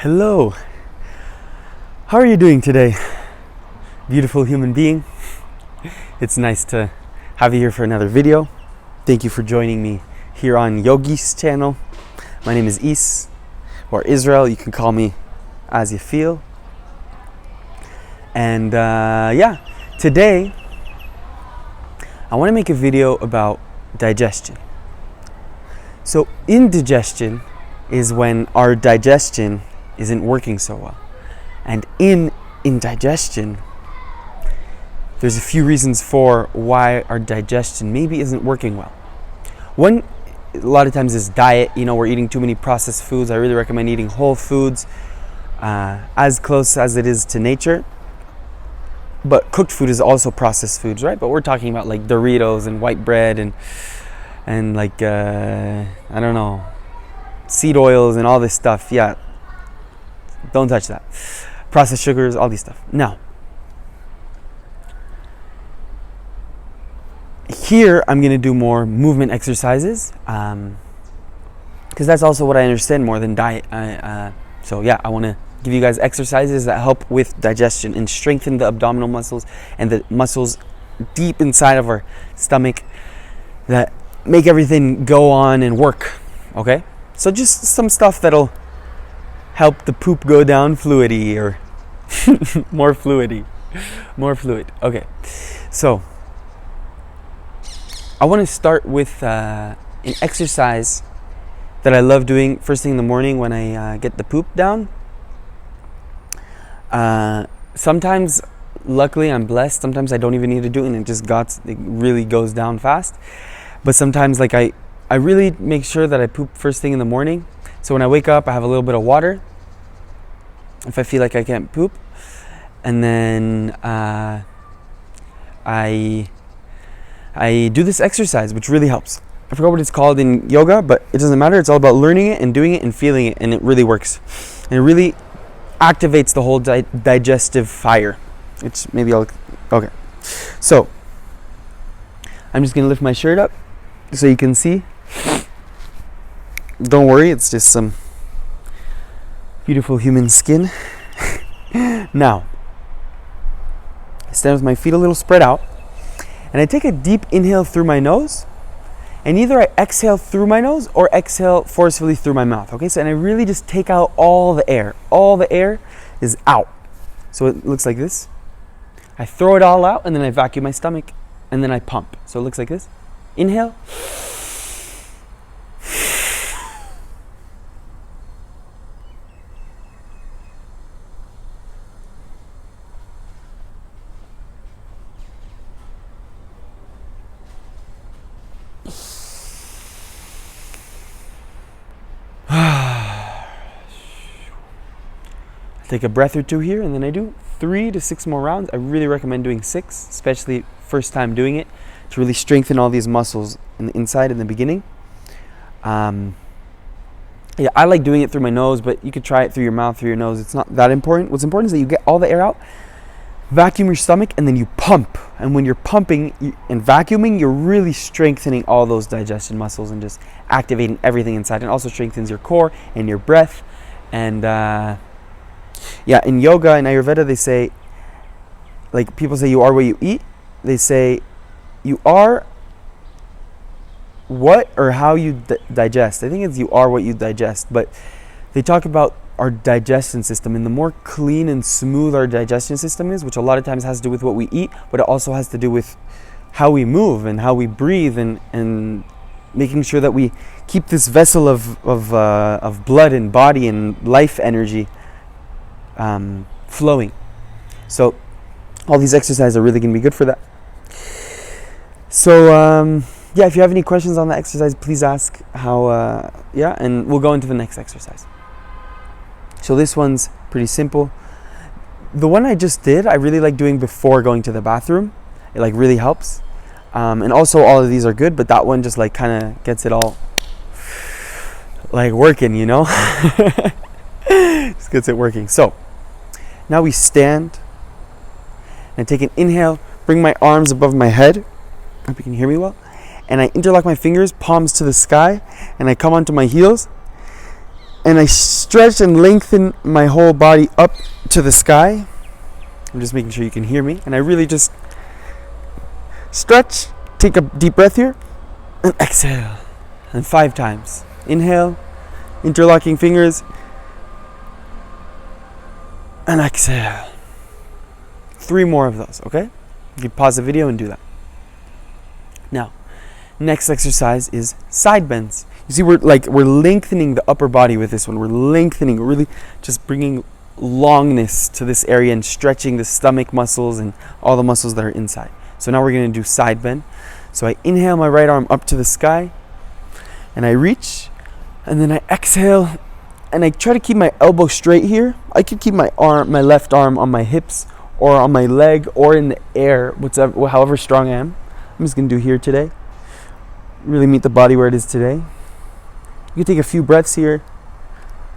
Hello. How are you doing today, beautiful human being? It's nice to have you here for another video. Thank you for joining me here on Yogic's channel. My name is Is, or Israel. You can call me as you feel. And today I want to make a video about digestion. So indigestion is when our digestion isn't working so well. And in indigestion, there's a few reasons for why our digestion maybe isn't working well. One, a lot of times, is diet. We're eating too many processed foods. I really recommend eating whole foods, as close as it is to nature. But cooked food is also processed foods, right? But we're talking about like Doritos and white bread and like I don't know, seed oils and all this stuff. Yeah, don't touch that. Processed sugars, all these stuff. Now, here I'm going to do more movement exercises, because that's also what I understand more than diet. I want to give you guys exercises that help with digestion and strengthen the abdominal muscles and the muscles deep inside of our stomach that make everything go on and work. Okay? So just some stuff that'll help the poop go down fluidy, or more fluid. Okay, so I want to start with an exercise that I love doing first thing in the morning when I get the poop down. Sometimes, luckily, I'm blessed. Sometimes I don't even need to do it, and it really goes down fast. But sometimes, like I really make sure that I poop first thing in the morning. So when I wake up, I have a little bit of water if I feel like I can't poop, and then I do this exercise, which really helps. I forgot what it's called in yoga, but it doesn't matter. It's all about learning it and doing it and feeling it, and it really works. And it really activates the whole digestive fire. Okay. So I'm just gonna lift my shirt up so you can see. Don't worry, it's just some beautiful human skin. Now, I stand with my feet a little spread out, and I take a deep inhale through my nose, and either I exhale through my nose or exhale forcefully through my mouth. Okay, so and I really just take out all the air. All the air is out. So it looks like this. I throw it all out, and then I vacuum my stomach, and then I pump. So it looks like this. Inhale. Take a breath or two here, and then I do 3 to 6 more rounds. I really recommend doing 6, especially first time doing it, to really strengthen all these muscles in the inside in the beginning. I like doing it through my nose, but you could try it through your mouth, through your nose. It's not that important. What's important is that you get all the air out, vacuum your stomach, and then you pump. And when you're pumping and vacuuming, you're really strengthening all those digestion muscles and just activating everything inside. And also strengthens your core and your breath. And in yoga and Ayurveda, they say, like, people say you are what you eat. They say you are what or how you digest. I think it's you are what you digest. But they talk about our digestion system, and the more clean and smooth our digestion system is, which a lot of times has to do with what we eat, but it also has to do with how we move and how we breathe, and making sure that we keep this vessel of blood and body and life energy flowing. So all these exercises are really going to be good for that. So if you have any questions on the exercise, please ask. And we'll go into the next exercise. So this one's pretty simple. The one I just did, I really like doing before going to the bathroom. It like really helps. And also all of these are good, but that one just like kind of gets it all like working, just gets it working. So now we stand, and I take an inhale, bring my arms above my head. I hope you can hear me well. And I interlock my fingers, palms to the sky, and I come onto my heels. And I stretch and lengthen my whole body up to the sky. I'm just making sure you can hear me. And I really just stretch, take a deep breath here, and exhale. And 5 times. Inhale, interlocking fingers, and exhale. 3 more of those, okay? You can pause the video and do that. Now, next exercise is side bends. You see, we're lengthening the upper body with this one. We're lengthening, really just bringing longness to this area and stretching the stomach muscles and all the muscles that are inside. So now we're going to do side bend. So I inhale my right arm up to the sky, and I reach, and then I exhale, and I try to keep my elbow straight here. I could keep my left arm on my hips, or on my leg, or in the air, however strong I am. I'm just going to do here today. Really meet the body where it is today. You can take a few breaths here,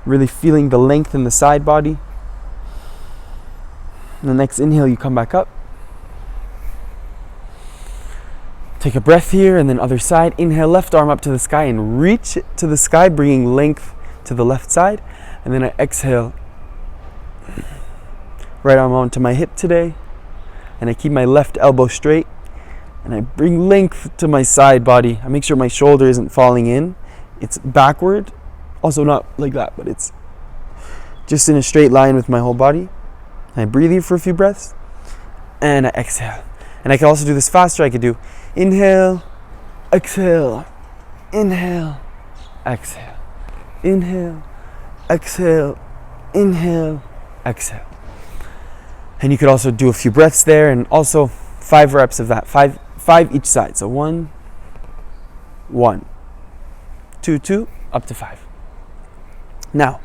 really feeling the length in the side body. And the next inhale, you come back up. Take a breath here, and then other side. Inhale, left arm up to the sky and reach it to the sky, bringing length to the left side. And then I exhale, right arm onto my hip today. And I keep my left elbow straight. And I bring length to my side body. I make sure my shoulder isn't falling in. It's backward, also not like that, but it's just in a straight line with my whole body. And I breathe here for a few breaths, and I exhale. And I can also do this faster. I could do inhale, exhale, inhale, exhale, inhale, exhale, inhale, exhale. And you could also do a few breaths there, and also 5 reps of that, five each side. So 1, 1, 2, 2, up to 5. Now,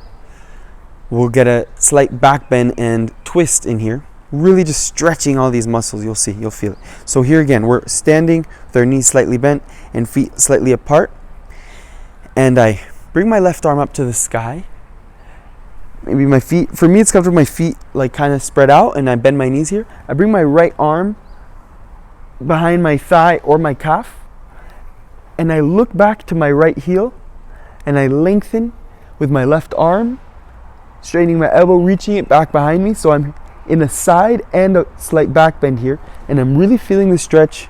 we'll get a slight back bend and twist in here. Really just stretching all these muscles. You'll feel it. So here again, we're standing with our knees slightly bent and feet slightly apart. And I bring my left arm up to the sky. Maybe my feet, for me it's comfortable, my feet like kind of spread out, and I bend my knees here. I bring my right arm behind my thigh or my calf, and I look back to my right heel, and I lengthen with my left arm, straightening my elbow, reaching it back behind me. So I'm in a side and a slight back bend here, and I'm really feeling the stretch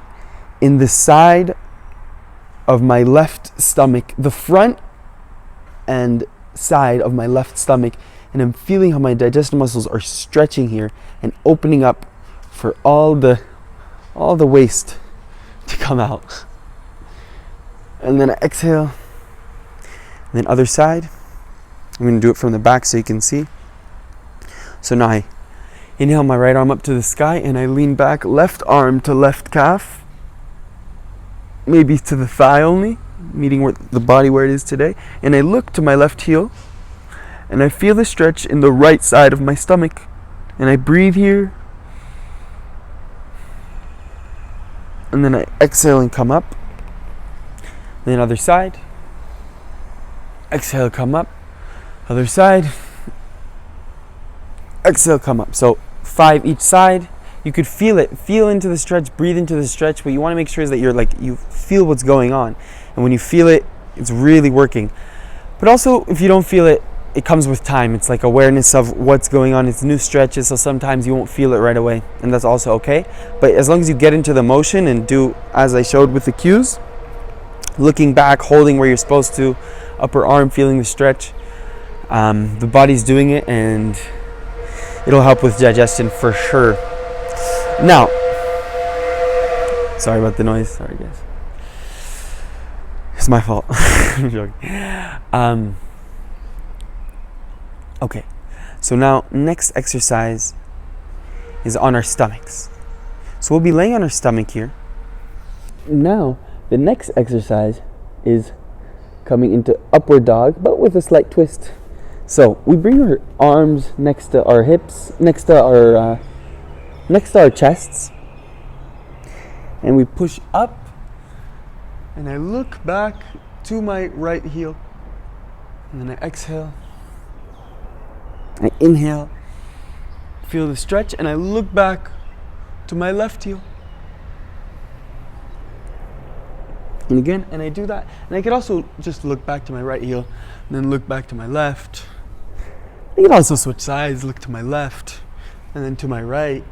in the side of my left stomach, the front and side of my left stomach, and I'm feeling how my digestive muscles are stretching here and opening up for all the waste to come out. And then I exhale, and then other side. I'm going to do it from the back so you can see. So now I inhale my right arm up to the sky, and I lean back, left arm to left calf, maybe to the thigh only, meeting the body where it is today. And I look to my left heel, and I feel the stretch in the right side of my stomach. And I breathe here, and then I exhale and come up. Then other side. Exhale, come up. Other side. Exhale, come up. So 5 each side. You could feel it. Feel into the stretch. Breathe into the stretch. But you want to make sure is that you feel what's going on. And when you feel it, it's really working. But also, if you don't feel it, it comes with time. It's like awareness of what's going on. It's new stretches, so sometimes you won't feel it right away, and that's also okay. But as long as you get into the motion and do as I showed with the cues, looking back, holding where you're supposed to, upper arm feeling the stretch, the body's doing it, and it'll help with digestion for sure. Now, sorry about the noise. Sorry guys. It's my fault. I'm joking. Okay, so now next exercise is on our stomachs. So we'll be laying on our stomach here. Now, the next exercise is coming into upward dog, but with a slight twist. So we bring our arms next to our hips, next to our chests, and we push up, and I look back to my right heel, and then I exhale. I inhale, feel the stretch, and I look back to my left heel. And again, and I do that. And I could also just look back to my right heel, and then look back to my left. I can also switch sides, look to my left, and then to my right.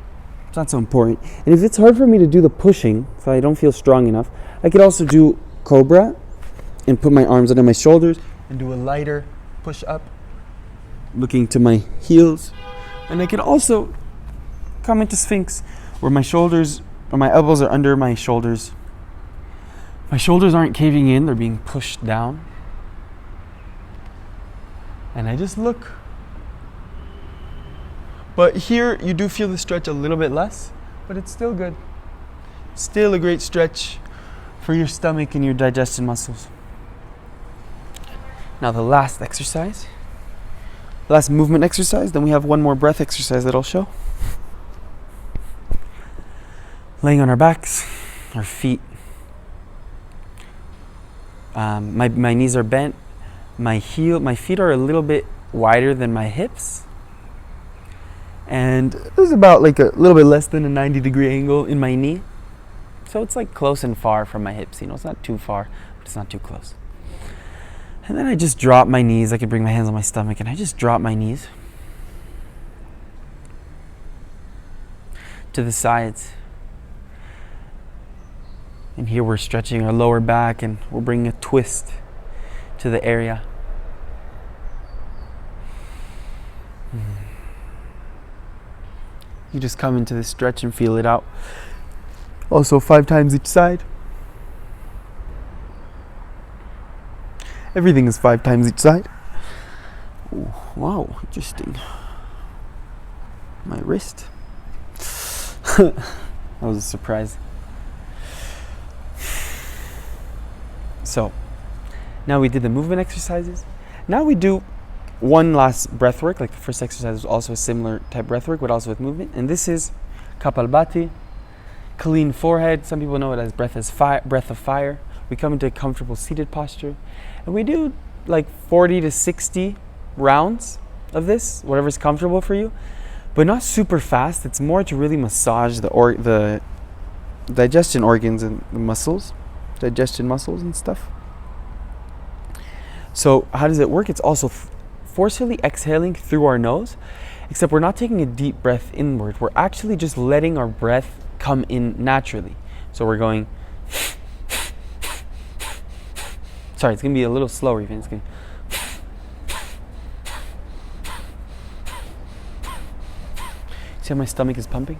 It's not so important. And if it's hard for me to do the pushing, if I don't feel strong enough, I could also do Cobra and put my arms under my shoulders and do a lighter push up, looking to my heels. And I could also come into Sphinx, where my shoulders, or my elbows are under my shoulders. My shoulders aren't caving in, they're being pushed down. And I just look. But here you do feel the stretch a little bit less, but it's still good. Still a great stretch for your stomach and your digestion muscles. Now the last exercise, last movement exercise, then we have one more breath exercise that I'll show. Laying on our backs, our feet. My knees are bent. My feet are a little bit wider than my hips. And there's about like a little bit less than a 90-degree angle in my knee. So it's like close and far from my hips. It's not too far, but it's not too close. And then I just drop my knees. I can bring my hands on my stomach and I just drop my knees to the sides. And here we're stretching our lower back and we're bringing a twist to the area. You just come into this stretch and feel it out. Also 5 times each side. Everything is 5 times each side. Ooh, wow, interesting. My wrist. That was a surprise. So, now we did the movement exercises. Now we do one last breath work. Like the first exercise was also a similar type breath work, but also with movement. And this is Kapalbhati, clean forehead. Some people know it as breath of fire. We come into a comfortable seated posture. And we do like 40 to 60 rounds of this, whatever's comfortable for you. But not super fast. It's more to really massage the digestion organs and the muscles. Digestion muscles and stuff. So how does it work? It's also forcefully exhaling through our nose, except we're not taking a deep breath inward. We're actually just letting our breath come in naturally. So we're going. Sorry, it's going to be a little slower even. It's going See how my stomach is pumping?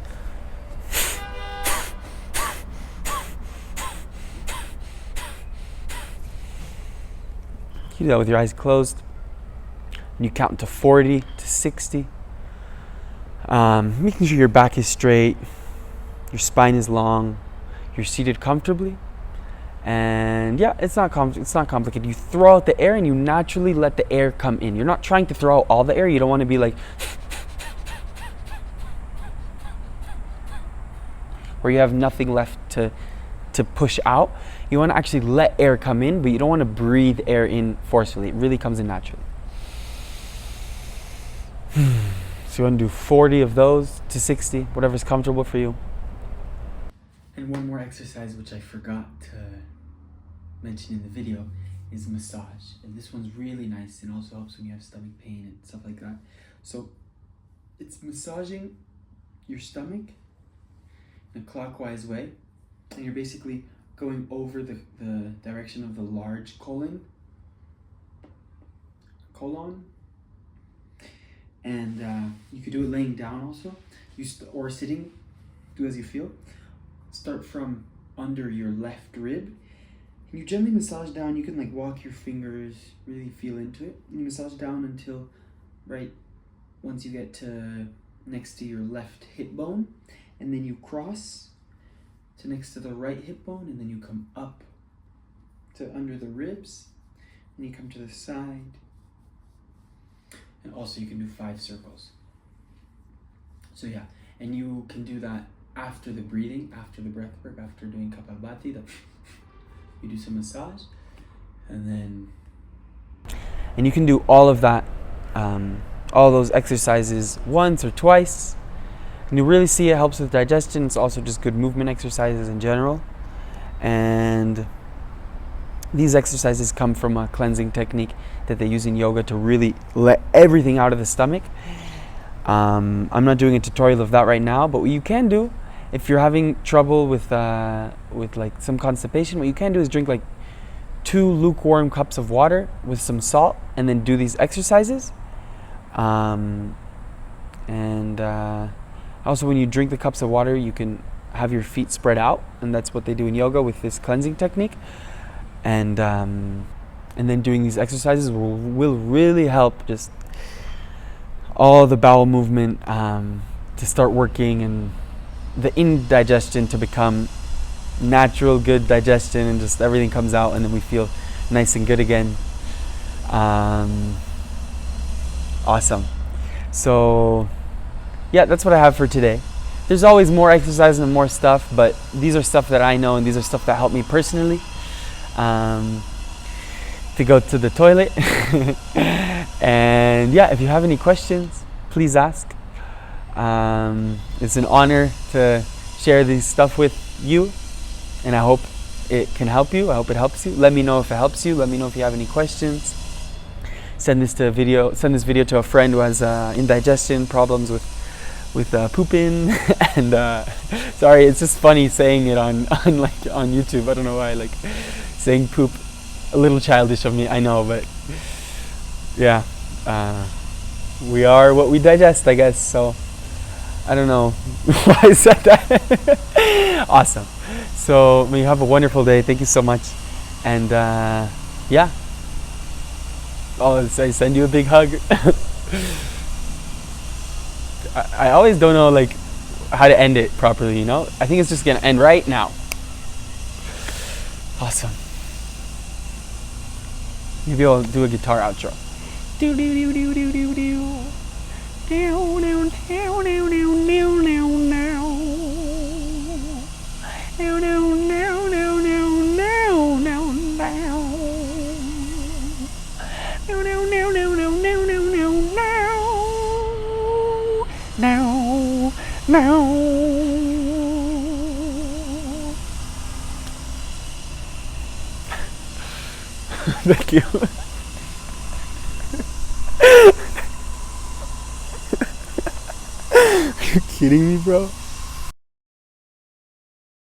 You do that with your eyes closed. And you count to 40 to 60. Making sure your back is straight, your spine is long, you're seated comfortably. And yeah, it's not complicated. You throw out the air and you naturally let the air come in. You're not trying to throw out all the air. You don't want to be like where you have nothing left to push out. You want to actually let air come in, but you don't want to breathe air in forcefully. It really comes in naturally. So you want to do 40 of those to 60, whatever's comfortable for you. And one more exercise which I forgot to mention in the video is massage. And this one's really nice and also helps when you have stomach pain and stuff like that. So it's massaging your stomach in a clockwise way. And you're basically going over the direction of the large colon. And you could do it laying down also, or sitting, do as you feel. Start from under your left rib. And you gently massage down. You can like walk your fingers, really feel into it. And you massage down until once you get to next to your left hip bone. And then you cross to next to the right hip bone, and then you come up to under the ribs, and you come to the side. And also you can do 5 circles. So yeah, and you can do that after the breathing, after the breath work, after doing Kapalbhati. You do some massage, and you can do all of that, all those exercises once or twice. And you really see it helps with digestion. It's also just good movement exercises in general. And These exercises come from a cleansing technique that they use in yoga to really let everything out of the stomach. I'm not doing a tutorial of that right now, but what you can do, if you're having trouble with like some constipation, what you can do is drink like 2 lukewarm cups of water with some salt, and then do these exercises. Also, when you drink the cups of water, you can have your feet spread out, and that's what they do in yoga with this cleansing technique. And then doing these exercises will really help just all the bowel movement to start working, and the indigestion to become natural, good digestion, and just everything comes out, and then we feel nice and good again. Awesome. So yeah, that's what I have for today. There's always more exercise and more stuff, but these are stuff that I know, and these are stuff that help me personally. To go to the toilet. And yeah, if you have any questions, please ask. It's an honor to share this stuff with you, and I hope it can help you. I hope it helps you. Let me know if it helps you. Let me know if you have any questions. Send this video to a friend who has indigestion problems with pooping. And sorry, it's just funny saying it on YouTube. I don't know why, like saying poop, a little childish of me, I know, but yeah, we are what we digest, I guess. So I don't know why I said that. Awesome. So may you have a wonderful day. Thank you so much. And yeah, I send you a big hug. I always don't know like how to end it properly, you know? I think it's just gonna end right now. Awesome. Maybe I'll do a guitar outro. Do do do do do do do. Down down down down down down down down. Down down down down down down down down. Down down down down down down down down down. Now. Thank you. Are you kidding me, bro?